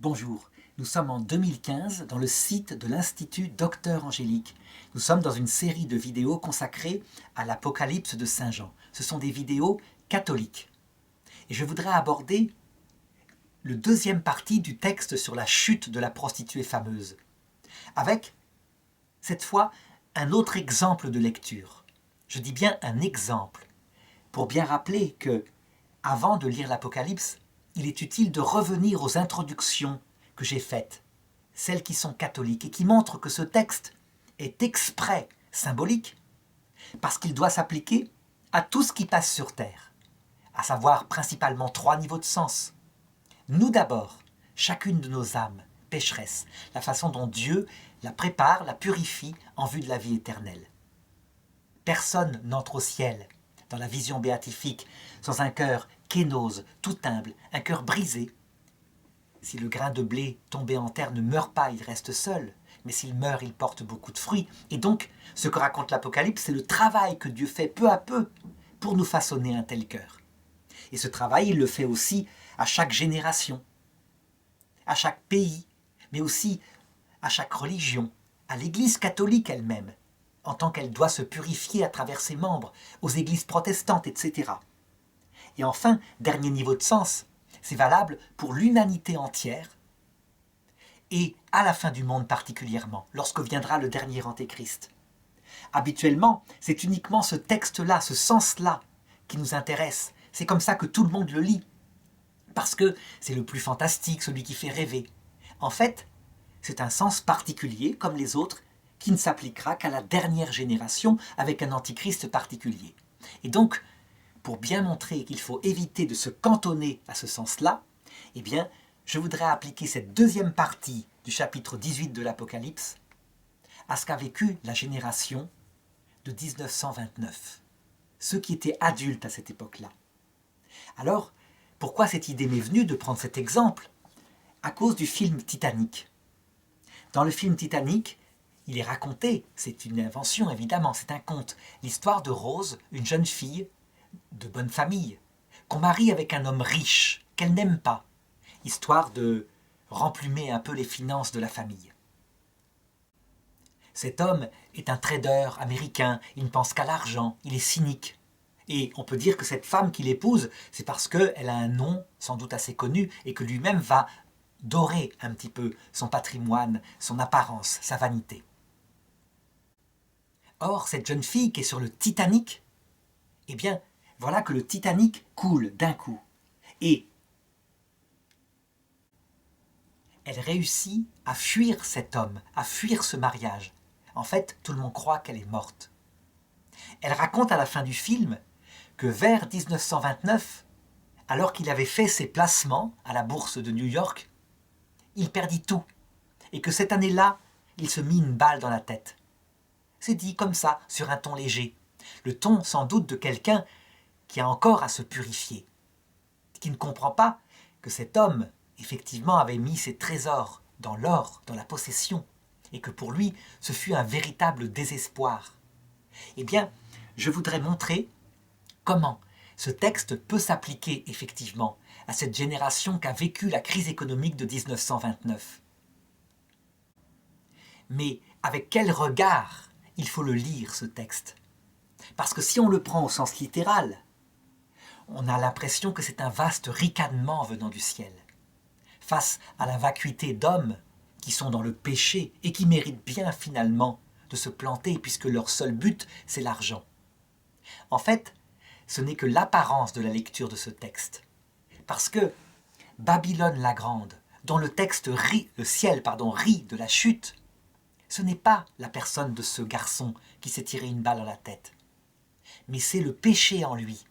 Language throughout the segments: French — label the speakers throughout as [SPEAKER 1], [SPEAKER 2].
[SPEAKER 1] Bonjour, nous sommes en 2015 dans le site de l'Institut Docteur Angélique. Nous sommes dans une série de vidéos consacrées à l'Apocalypse de Saint Jean. Ce sont des vidéos catholiques. Et je voudrais aborder le deuxième partie du texte sur la chute de la prostituée fameuse, avec, cette fois, un autre exemple de lecture. Je dis bien un exemple, pour bien rappeler que, avant de lire l'Apocalypse, il est utile de revenir aux introductions que j'ai faites, celles qui sont catholiques, et qui montrent que ce texte est exprès symbolique, parce qu'il doit s'appliquer à tout ce qui passe sur terre, à savoir principalement 3 niveaux de sens. Nous d'abord, chacune de nos âmes pécheresses, la façon dont Dieu la prépare, la purifie en vue de la vie éternelle. Personne n'entre au ciel, dans la vision béatifique, sans un cœur kénose, tout humble, un cœur brisé. Si le grain de blé tombé en terre ne meurt pas, il reste seul, mais s'il meurt, il porte beaucoup de fruits. Et donc, ce que raconte l'Apocalypse, c'est le travail que Dieu fait peu à peu pour nous façonner un tel cœur. Et ce travail, il le fait aussi à chaque génération, à chaque pays, mais aussi à chaque religion, à l'Église catholique elle-même, en tant qu'elle doit se purifier à travers ses membres, aux églises protestantes, etc. Et enfin, dernier niveau de sens, c'est valable pour l'humanité entière et à la fin du monde particulièrement, lorsque viendra le dernier Antéchrist. Habituellement, c'est uniquement ce texte-là, ce sens-là qui nous intéresse. C'est comme ça que tout le monde le lit, parce que c'est le plus fantastique, celui qui fait rêver. En fait, c'est un sens particulier, comme les autres, qui ne s'appliquera qu'à la dernière génération avec un antichrist particulier. Et donc, pour bien montrer qu'il faut éviter de se cantonner à ce sens-là, eh bien, je voudrais appliquer cette deuxième partie du chapitre 18 de l'Apocalypse à ce qu'a vécu la génération de 1929, ceux qui étaient adultes à cette époque-là. Alors, pourquoi cette idée m'est venue de prendre cet exemple? À cause du film Titanic. Dans le film Titanic, il est raconté, c'est une invention évidemment, c'est un conte, l'histoire de Rose, une jeune fille de bonne famille, qu'on marie avec un homme riche, qu'elle n'aime pas, histoire de remplumer un peu les finances de la famille. Cet homme est un trader américain, il ne pense qu'à l'argent, il est cynique. Et on peut dire que cette femme qu'il épouse, c'est parce qu'elle a un nom sans doute assez connu et que lui-même va dorer un petit peu son patrimoine, son apparence, sa vanité. Or, cette jeune fille qui est sur le Titanic, eh bien, voilà que le Titanic coule d'un coup. Et elle réussit à fuir cet homme, à fuir ce mariage. En fait, tout le monde croit qu'elle est morte. Elle raconte à la fin du film que vers 1929, alors qu'il avait fait ses placements à la bourse de New York, il perdit tout. Et que cette année-là, il se mit une balle dans la tête. C'est dit comme ça, sur un ton léger. Le ton sans doute de quelqu'un qui a encore à se purifier, qui ne comprend pas que cet homme, effectivement, avait mis ses trésors dans l'or, dans la possession, et que pour lui, ce fut un véritable désespoir. Eh bien, je voudrais montrer comment ce texte peut s'appliquer effectivement à cette génération qui a vécu la crise économique de 1929. Mais avec quel regard il faut le lire, ce texte? Parce que si on le prend au sens littéral, on a l'impression que c'est un vaste ricanement venant du ciel, face à la vacuité d'hommes qui sont dans le péché et qui méritent bien finalement de se planter puisque leur seul but, c'est l'argent. En fait, ce n'est que l'apparence de la lecture de ce texte. Parce que Babylone la Grande, dont le texte le ciel rit de la chute, ce n'est pas la personne de ce garçon qui s'est tiré une balle dans la tête, mais c'est le péché en lui.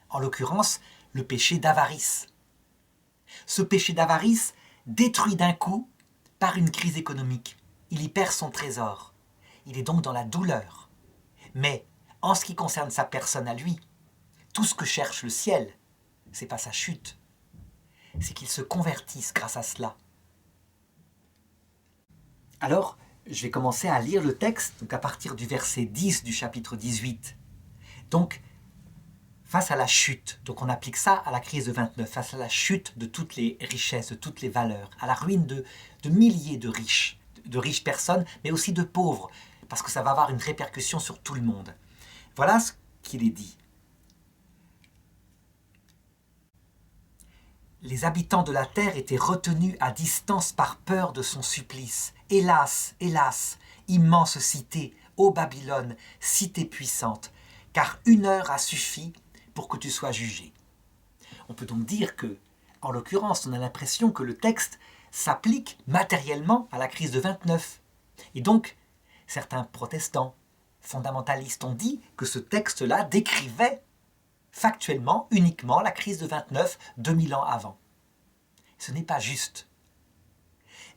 [SPEAKER 1] En l'occurrence, le péché d'avarice. Ce péché d'avarice détruit d'un coup par une crise économique. Il y perd son trésor. Il est donc dans la douleur. Mais, en ce qui concerne sa personne à lui, tout ce que cherche le ciel, c'est pas sa chute. C'est qu'il se convertisse grâce à cela. Alors, je vais commencer à lire le texte, donc à partir du verset 10 du chapitre 18. Donc, face à la chute, donc on applique ça à la crise de 29, face à la chute de toutes les richesses, de toutes les valeurs, à la ruine de milliers de riches personnes, mais aussi de pauvres, parce que ça va avoir une répercussion sur tout le monde. Voilà ce qu'il est dit. Les habitants de la terre étaient retenus à distance par peur de son supplice. Hélas, hélas, immense cité, ô Babylone, cité puissante, car 1 heure a suffi pour que tu sois jugé. On peut donc dire que, en l'occurrence, on a l'impression que le texte s'applique matériellement à la crise de 29. Et donc, certains protestants fondamentalistes ont dit que ce texte-là décrivait factuellement, uniquement, la crise de 29, 2000 ans avant. Ce n'est pas juste.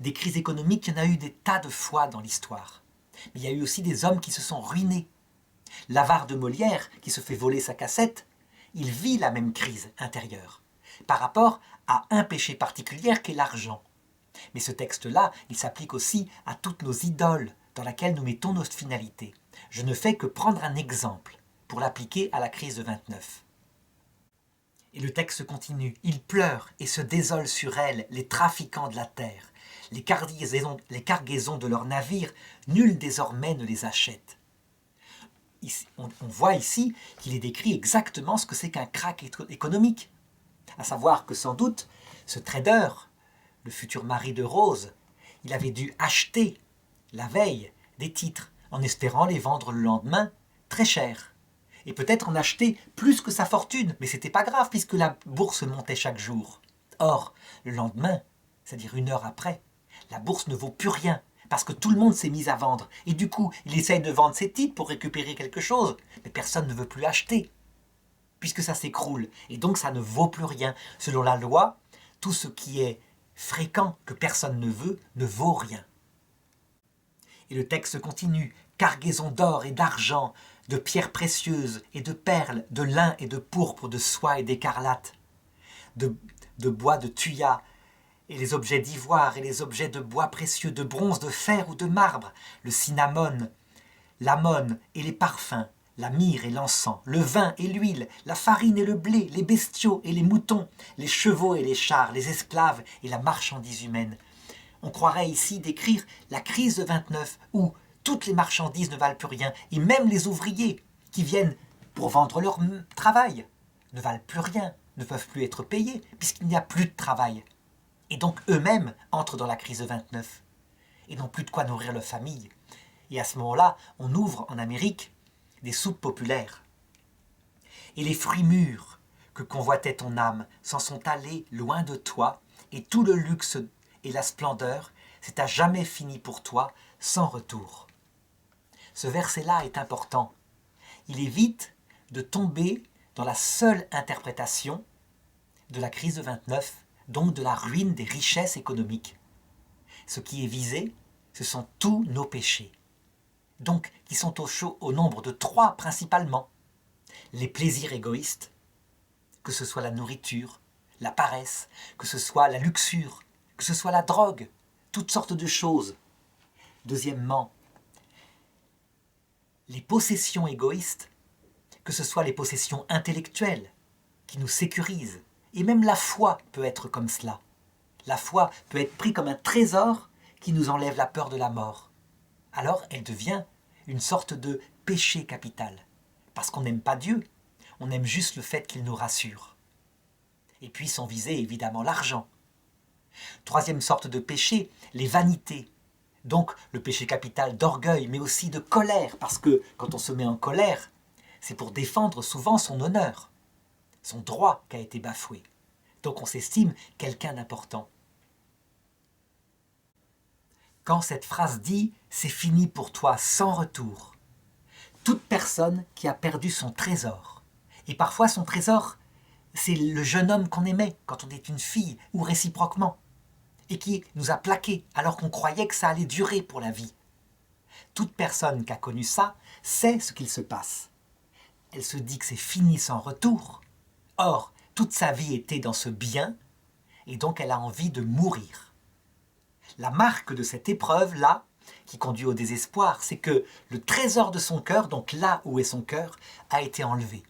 [SPEAKER 1] Des crises économiques, il y en a eu des tas de fois dans l'histoire. Mais il y a eu aussi des hommes qui se sont ruinés. L'avare de Molière, qui se fait voler sa cassette, il vit la même crise intérieure, par rapport à un péché particulier qu'est l'argent. Mais ce texte-là, il s'applique aussi à toutes nos idoles, dans lesquelles nous mettons notre finalité. Je ne fais que prendre un exemple pour l'appliquer à la crise de 29. Et le texte continue. Ils pleurent et se désolent sur elle, les trafiquants de la terre. Les cargaisons de leurs navires, nul désormais ne les achète. Ici, on voit ici qu'il est décrit exactement ce que c'est qu'un krach économique. À savoir que sans doute, ce trader, le futur mari de Rose, il avait dû acheter la veille des titres en espérant les vendre le lendemain très cher. Et peut-être en acheter plus que sa fortune, mais c'était pas grave puisque la bourse montait chaque jour. Or, le lendemain, c'est-à-dire 1 heure après, la bourse ne vaut plus rien parce que tout le monde s'est mis à vendre. Et du coup, il essaye de vendre ses titres pour récupérer quelque chose, mais personne ne veut plus acheter puisque ça s'écroule. Et donc ça ne vaut plus rien. Selon la loi, tout ce qui est fréquent que personne ne veut ne vaut rien. Et le texte continue. Cargaison d'or et d'argent, de pierres précieuses et de perles, de lin et de pourpre, de soie et d'écarlate, de bois de thuya, et les objets d'ivoire et les objets de bois précieux, de bronze, de fer ou de marbre, le cinnamome, l'amone et les parfums, la myrrhe et l'encens, le vin et l'huile, la farine et le blé, les bestiaux et les moutons, les chevaux et les chars, les esclaves et la marchandise humaine. On croirait ici décrire la crise de 29 où toutes les marchandises ne valent plus rien, et même les ouvriers qui viennent pour vendre leur travail ne valent plus rien, ne peuvent plus être payés, puisqu'il n'y a plus de travail. Et donc eux-mêmes entrent dans la crise de 29, et n'ont plus de quoi nourrir leur famille. Et à ce moment-là, on ouvre en Amérique des soupes populaires. Et les fruits mûrs que convoitait ton âme s'en sont allés loin de toi, et tout le luxe et la splendeur, c'est à jamais fini pour toi, sans retour. Ce verset-là est important. Il évite de tomber dans la seule interprétation de la crise de 29, donc de la ruine des richesses économiques. Ce qui est visé, ce sont tous nos péchés, donc qui sont au nombre de 3 principalement. Les plaisirs égoïstes, que ce soit la nourriture, la paresse, que ce soit la luxure, que ce soit la drogue, toutes sortes de choses. Deuxièmement, les possessions égoïstes, que ce soit les possessions intellectuelles, qui nous sécurisent, et même la foi peut être comme cela. La foi peut être prise comme un trésor qui nous enlève la peur de la mort. Alors elle devient une sorte de péché capital, parce qu'on n'aime pas Dieu, on aime juste le fait qu'il nous rassure. Et puis sont visés évidemment l'argent. Troisième sorte de péché, les vanités. Donc le péché capital d'orgueil, mais aussi de colère, parce que quand on se met en colère, c'est pour défendre souvent son honneur, son droit qui a été bafoué. Donc on s'estime quelqu'un d'important. Quand cette phrase dit « c'est fini pour toi sans retour », toute personne qui a perdu son trésor, et parfois son trésor, c'est le jeune homme qu'on aimait quand on est une fille, ou réciproquement, et qui nous a plaqués alors qu'on croyait que ça allait durer pour la vie. Toute personne qui a connu ça sait ce qu'il se passe. Elle se dit que c'est fini sans retour. Or, toute sa vie était dans ce bien, et donc elle a envie de mourir. La marque de cette épreuve-là, qui conduit au désespoir, c'est que le trésor de son cœur, donc là où est son cœur, a été enlevé.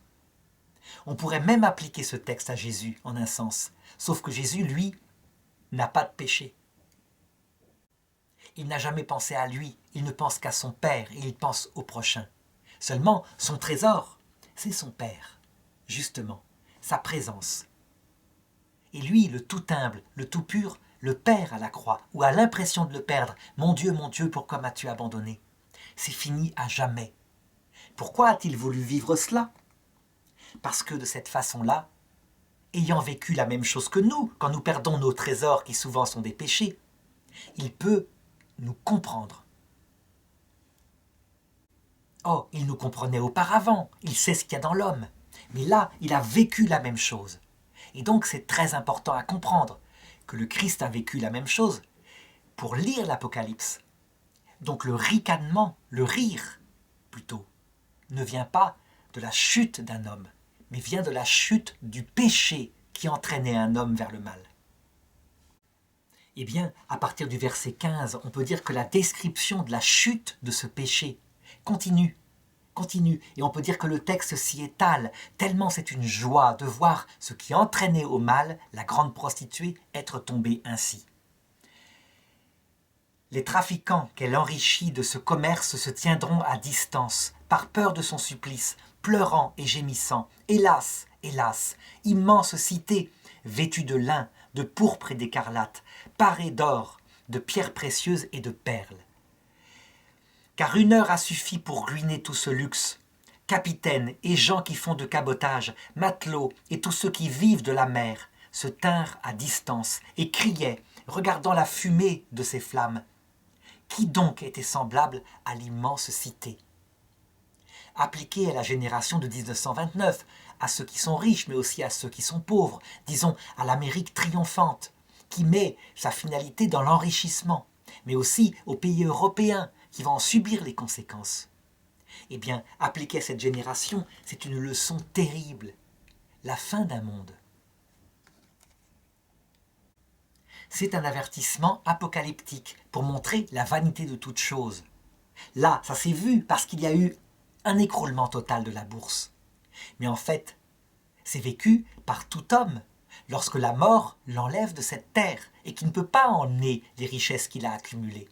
[SPEAKER 1] On pourrait même appliquer ce texte à Jésus en un sens, sauf que Jésus, lui, n'a pas de péché. Il n'a jamais pensé à lui, il ne pense qu'à son Père et il pense au prochain. Seulement, son trésor, c'est son Père, justement, sa présence. Et lui, le tout humble, le tout pur, le perd à la croix, ou a l'impression de le perdre. Mon Dieu, pourquoi m'as-tu abandonné? C'est fini à jamais. Pourquoi a-t-il voulu vivre cela? Parce que de cette façon-là, ayant vécu la même chose que nous, quand nous perdons nos trésors qui souvent sont des péchés, il peut nous comprendre. Oh, il nous comprenait auparavant, il sait ce qu'il y a dans l'homme. Mais là, il a vécu la même chose. Et donc c'est très important à comprendre que le Christ a vécu la même chose pour lire l'Apocalypse. Donc le ricanement, le rire plutôt, ne vient pas de la chute d'un homme, mais vient de la chute du péché qui entraînait un homme vers le mal. Eh bien, à partir du verset 15, on peut dire que la description de la chute de ce péché continue, et on peut dire que le texte s'y étale, tellement c'est une joie de voir ce qui entraînait au mal la grande prostituée être tombée ainsi. Les trafiquants qu'elle enrichit de ce commerce se tiendront à distance, par peur de son supplice, pleurant et gémissant. Hélas, hélas, immense cité, vêtue de lin, de pourpre et d'écarlate, parée d'or, de pierres précieuses et de perles. Car une heure a suffi pour ruiner tout ce luxe. Capitaines et gens qui font de cabotage, matelots et tous ceux qui vivent de la mer, se tinrent à distance et criaient, regardant la fumée de ces flammes. Qui donc était semblable à l'immense cité? Appliqué à la génération de 1929, à ceux qui sont riches, mais aussi à ceux qui sont pauvres, disons à l'Amérique triomphante, qui met sa finalité dans l'enrichissement, mais aussi aux pays européens qui vont en subir les conséquences. Eh bien, appliqué à cette génération, c'est une leçon terrible, la fin d'un monde. C'est un avertissement apocalyptique pour montrer la vanité de toute chose. Là, ça s'est vu parce qu'il y a eu un écroulement total de la bourse. Mais en fait, c'est vécu par tout homme lorsque la mort l'enlève de cette terre et qu'il ne peut pas emmener les richesses qu'il a accumulées.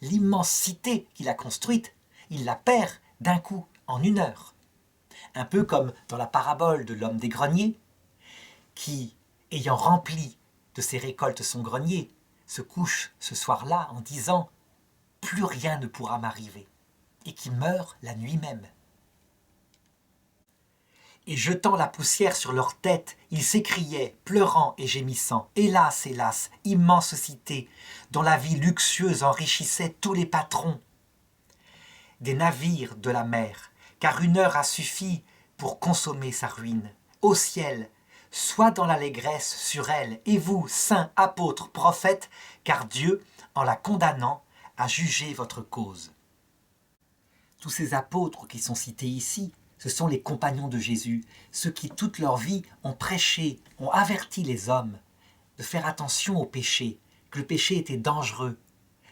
[SPEAKER 1] L'immense cité qu'il a construite, il la perd d'un coup, en une heure. Un peu comme dans la parabole de l'homme des greniers, qui, ayant rempli de ses récoltes son grenier, se couche ce soir-là en disant « Plus rien ne pourra m'arriver » et qui meurt la nuit même. Et jetant la poussière sur leurs têtes, ils s'écriaient, pleurant et gémissant, « Hélas, hélas, immense cité, dont la vie luxueuse enrichissait tous les patrons des navires de la mer, car une heure a suffi pour consommer sa ruine. Au ciel, sois dans l'allégresse sur elle, et vous, saints, apôtres, prophètes, car Dieu, en la condamnant, a jugé votre cause. » Tous ces apôtres qui sont cités ici, ce sont les compagnons de Jésus, ceux qui toute leur vie ont prêché, ont averti les hommes de faire attention au péché, que le péché était dangereux,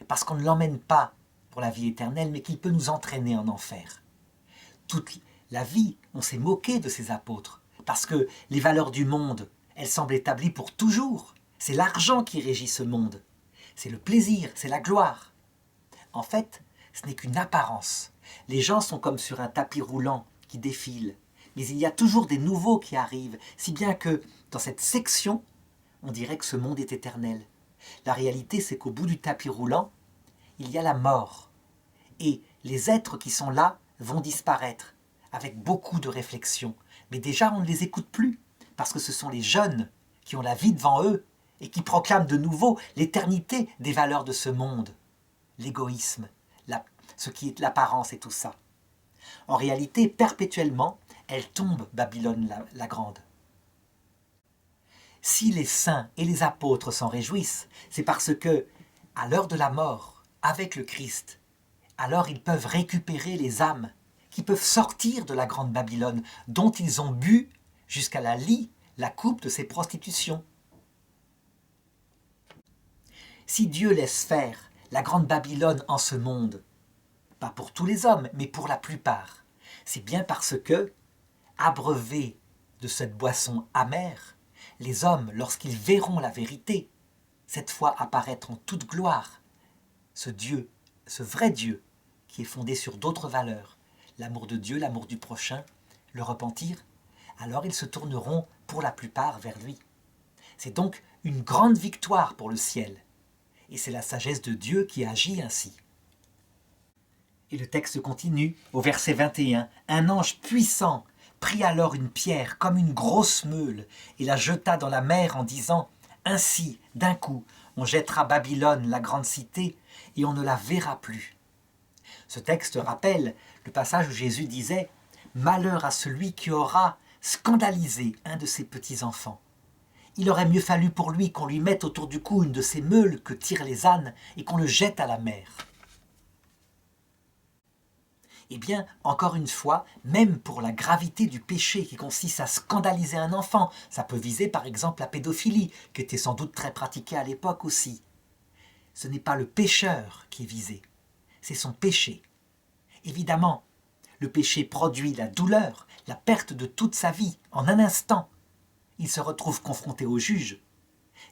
[SPEAKER 1] parce qu'on ne l'emmène pas pour la vie éternelle, mais qu'il peut nous entraîner en enfer. Toute la vie, on s'est moqué de ces apôtres, parce que les valeurs du monde, elles semblent établies pour toujours. C'est l'argent qui régit ce monde. C'est le plaisir, c'est la gloire. En fait, ce n'est qu'une apparence. Les gens sont comme sur un tapis roulant qui défile. Mais il y a toujours des nouveaux qui arrivent, si bien que, dans cette section, on dirait que ce monde est éternel. La réalité, c'est qu'au bout du tapis roulant, il y a la mort. Et les êtres qui sont là vont disparaître, avec beaucoup de réflexion. Mais déjà, on ne les écoute plus, parce que ce sont les jeunes qui ont la vie devant eux et qui proclament de nouveau l'éternité des valeurs de ce monde. L'égoïsme, ce qui est l'apparence et tout ça. En réalité, perpétuellement, elle tombe, Babylone la grande. Si les saints et les apôtres s'en réjouissent, c'est parce que, à l'heure de la mort, avec le Christ, alors ils peuvent récupérer les âmes qui peuvent sortir de la grande Babylone, dont ils ont bu jusqu'à la lie, la coupe de ses prostitutions. Si Dieu laisse faire la grande Babylone en ce monde, pas pour tous les hommes, mais pour la plupart, c'est bien parce que, abreuvés de cette boisson amère, les hommes, lorsqu'ils verront la vérité, cette fois apparaître en toute gloire, ce Dieu, ce vrai Dieu, qui est fondé sur d'autres valeurs, l'amour de Dieu, l'amour du prochain, le repentir, alors ils se tourneront pour la plupart vers lui. C'est donc une grande victoire pour le ciel, et c'est la sagesse de Dieu qui agit ainsi. Et le texte continue au verset 21. Un ange puissant prit alors une pierre comme une grosse meule et la jeta dans la mer en disant « Ainsi, d'un coup, on jettera Babylone, la grande cité, et on ne la verra plus. » Ce texte rappelle le passage où Jésus disait « Malheur à celui qui aura scandalisé un de ses petits-enfants. Il aurait mieux fallu pour lui qu'on lui mette autour du cou une de ces meules que tirent les ânes et qu'on le jette à la mer. » Eh bien, encore une fois, même pour la gravité du péché qui consiste à scandaliser un enfant, ça peut viser par exemple la pédophilie, qui était sans doute très pratiquée à l'époque aussi. Ce n'est pas le pécheur qui est visé, c'est son péché. Évidemment, le péché produit la douleur, la perte de toute sa vie, en un instant. Il se retrouve confronté au juge.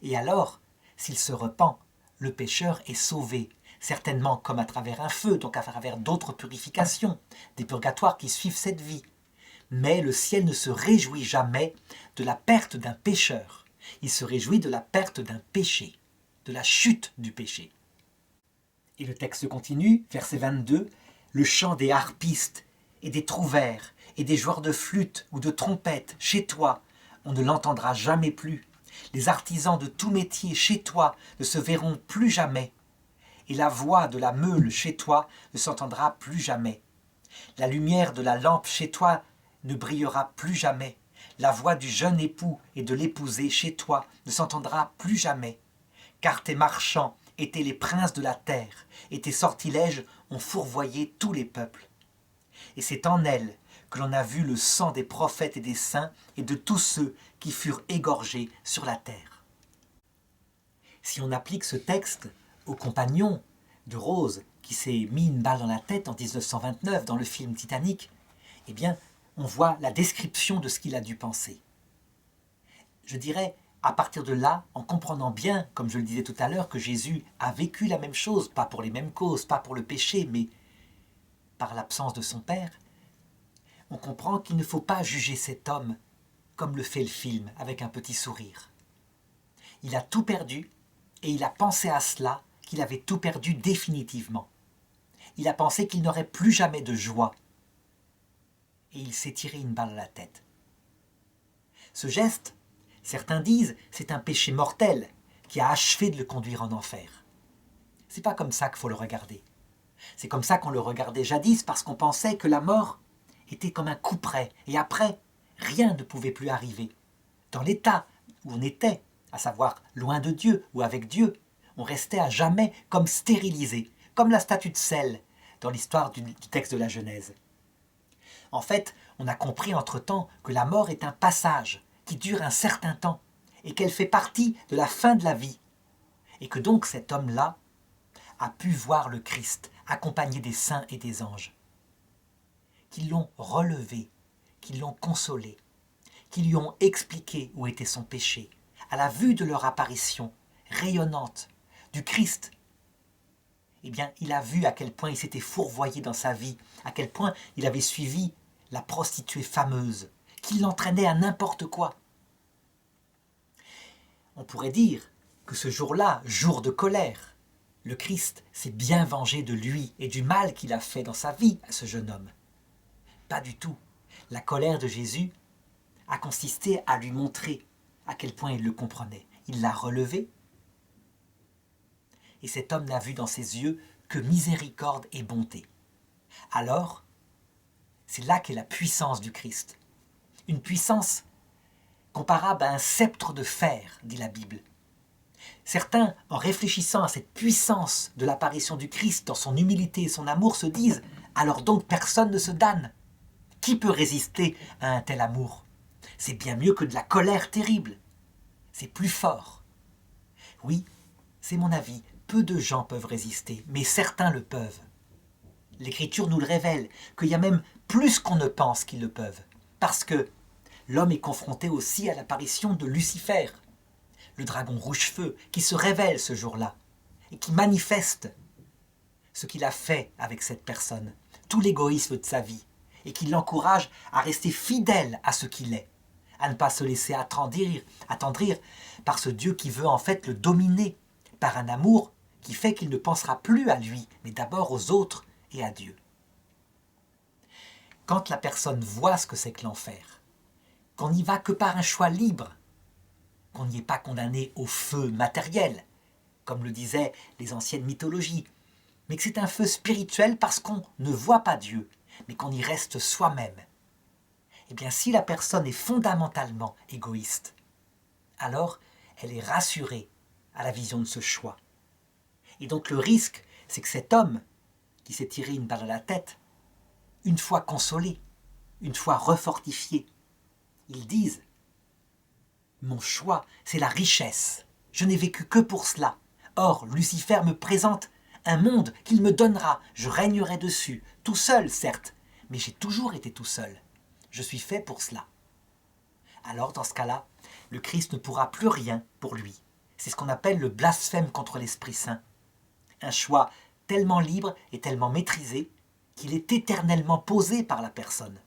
[SPEAKER 1] Et alors, s'il se repent, le pécheur est sauvé, certainement comme à travers un feu, donc à travers d'autres purifications, des purgatoires qui suivent cette vie. Mais le ciel ne se réjouit jamais de la perte d'un pécheur. Il se réjouit de la perte d'un péché, de la chute du péché. Et le texte continue, verset 22, « Le chant des harpistes et des trouvères et des joueurs de flûte ou de trompette chez toi, on ne l'entendra jamais plus. Les artisans de tout métier chez toi ne se verront plus jamais. Et la voix de la meule chez toi ne s'entendra plus jamais. La lumière de la lampe chez toi ne brillera plus jamais. La voix du jeune époux et de l'épousée chez toi ne s'entendra plus jamais. Car tes marchands étaient les princes de la terre, et tes sortilèges ont fourvoyé tous les peuples. Et c'est en elle que l'on a vu le sang des prophètes et des saints et de tous ceux qui furent égorgés sur la terre. » Si on applique ce texte au compagnon de Rose qui s'est mis une balle dans la tête en 1929 dans le film Titanic, eh bien, on voit la description de ce qu'il a dû penser. Je dirais, à partir de là, en comprenant bien, comme je le disais tout à l'heure, que Jésus a vécu la même chose, pas pour les mêmes causes, pas pour le péché, mais par l'absence de son Père, on comprend qu'il ne faut pas juger cet homme comme le fait le film, avec un petit sourire. Il a tout perdu, et il a pensé à cela, qu'il avait tout perdu définitivement. Il a pensé qu'il n'aurait plus jamais de joie. Et il s'est tiré une balle à la tête. Ce geste, certains disent, c'est un péché mortel qui a achevé de le conduire en enfer. C'est pas comme ça qu'il faut le regarder. C'est comme ça qu'on le regardait jadis parce qu'on pensait que la mort était comme un couperet. Et après, rien ne pouvait plus arriver. Dans l'état où on était, à savoir loin de Dieu ou avec Dieu, on restait à jamais comme stérilisé, comme la statue de sel dans l'histoire du texte de la Genèse. En fait, on a compris entre-temps que la mort est un passage qui dure un certain temps et qu'elle fait partie de la fin de la vie. Et que donc cet homme-là a pu voir le Christ accompagné des saints et des anges, qui l'ont relevé, qui l'ont consolé, qui lui ont expliqué où était son péché, à la vue de leur apparition rayonnante du Christ. Eh bien, il a vu à quel point il s'était fourvoyé dans sa vie, à quel point il avait suivi la prostituée fameuse, qui l'entraînait à n'importe quoi. On pourrait dire que ce jour-là, jour de colère, le Christ s'est bien vengé de lui et du mal qu'il a fait dans sa vie à ce jeune homme. Pas du tout. La colère de Jésus a consisté à lui montrer à quel point il le comprenait. Il l'a relevé, et cet homme n'a vu dans ses yeux que miséricorde et bonté. Alors, c'est là qu'est la puissance du Christ. Une puissance comparable à un sceptre de fer, dit la Bible. Certains, en réfléchissant à cette puissance de l'apparition du Christ dans son humilité et son amour, se disent « Alors donc personne ne se damne. Qui peut résister à un tel amour? C'est bien mieux que de la colère terrible. C'est plus fort. » Oui, c'est mon avis. Peu de gens peuvent résister, mais certains le peuvent. L'Écriture nous le révèle, qu'il y a même plus qu'on ne pense qu'ils le peuvent. Parce que l'homme est confronté aussi à l'apparition de Lucifer, le dragon rouge-feu, qui se révèle ce jour-là et qui manifeste ce qu'il a fait avec cette personne, tout l'égoïsme de sa vie, et qui l'encourage à rester fidèle à ce qu'il est, à ne pas se laisser attendrir par ce Dieu qui veut en fait le dominer, par un amour qui fait qu'il ne pensera plus à lui, mais d'abord aux autres et à Dieu. Quand la personne voit ce que c'est que l'enfer, qu'on n'y va que par un choix libre, qu'on n'y est pas condamné au feu matériel, comme le disaient les anciennes mythologies, mais que c'est un feu spirituel parce qu'on ne voit pas Dieu, mais qu'on y reste soi-même. Eh bien, si la personne est fondamentalement égoïste, alors elle est rassurée à la vision de ce choix. Et donc le risque, c'est que cet homme qui s'est tiré une balle à la tête, une fois consolé, une fois refortifié, ils disent « Mon choix, c'est la richesse. Je n'ai vécu que pour cela. Or, Lucifer me présente un monde qu'il me donnera. Je régnerai dessus, tout seul, certes, mais j'ai toujours été tout seul. Je suis fait pour cela. » Alors, dans ce cas-là, le Christ ne pourra plus rien pour lui. C'est ce qu'on appelle le blasphème contre l'Esprit Saint. Un choix tellement libre et tellement maîtrisé qu'il est éternellement posé par la personne.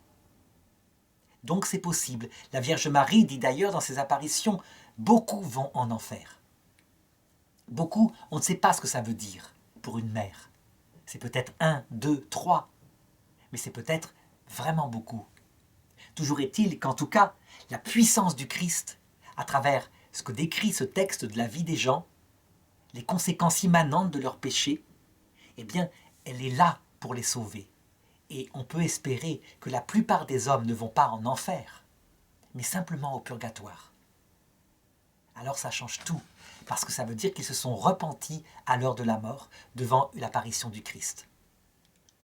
[SPEAKER 1] Donc c'est possible. La Vierge Marie dit d'ailleurs dans ses apparitions, beaucoup vont en enfer. Beaucoup, on ne sait pas ce que ça veut dire pour une mère. C'est peut-être 1, 2, 3, mais c'est peut-être vraiment beaucoup. Toujours est-il qu'en tout cas, la puissance du Christ, à travers ce que décrit ce texte de la vie des gens, les conséquences immanentes de leurs péchés, eh bien, elle est là pour les sauver. Et on peut espérer que la plupart des hommes ne vont pas en enfer, mais simplement au purgatoire. Alors ça change tout, parce que ça veut dire qu'ils se sont repentis à l'heure de la mort devant l'apparition du Christ.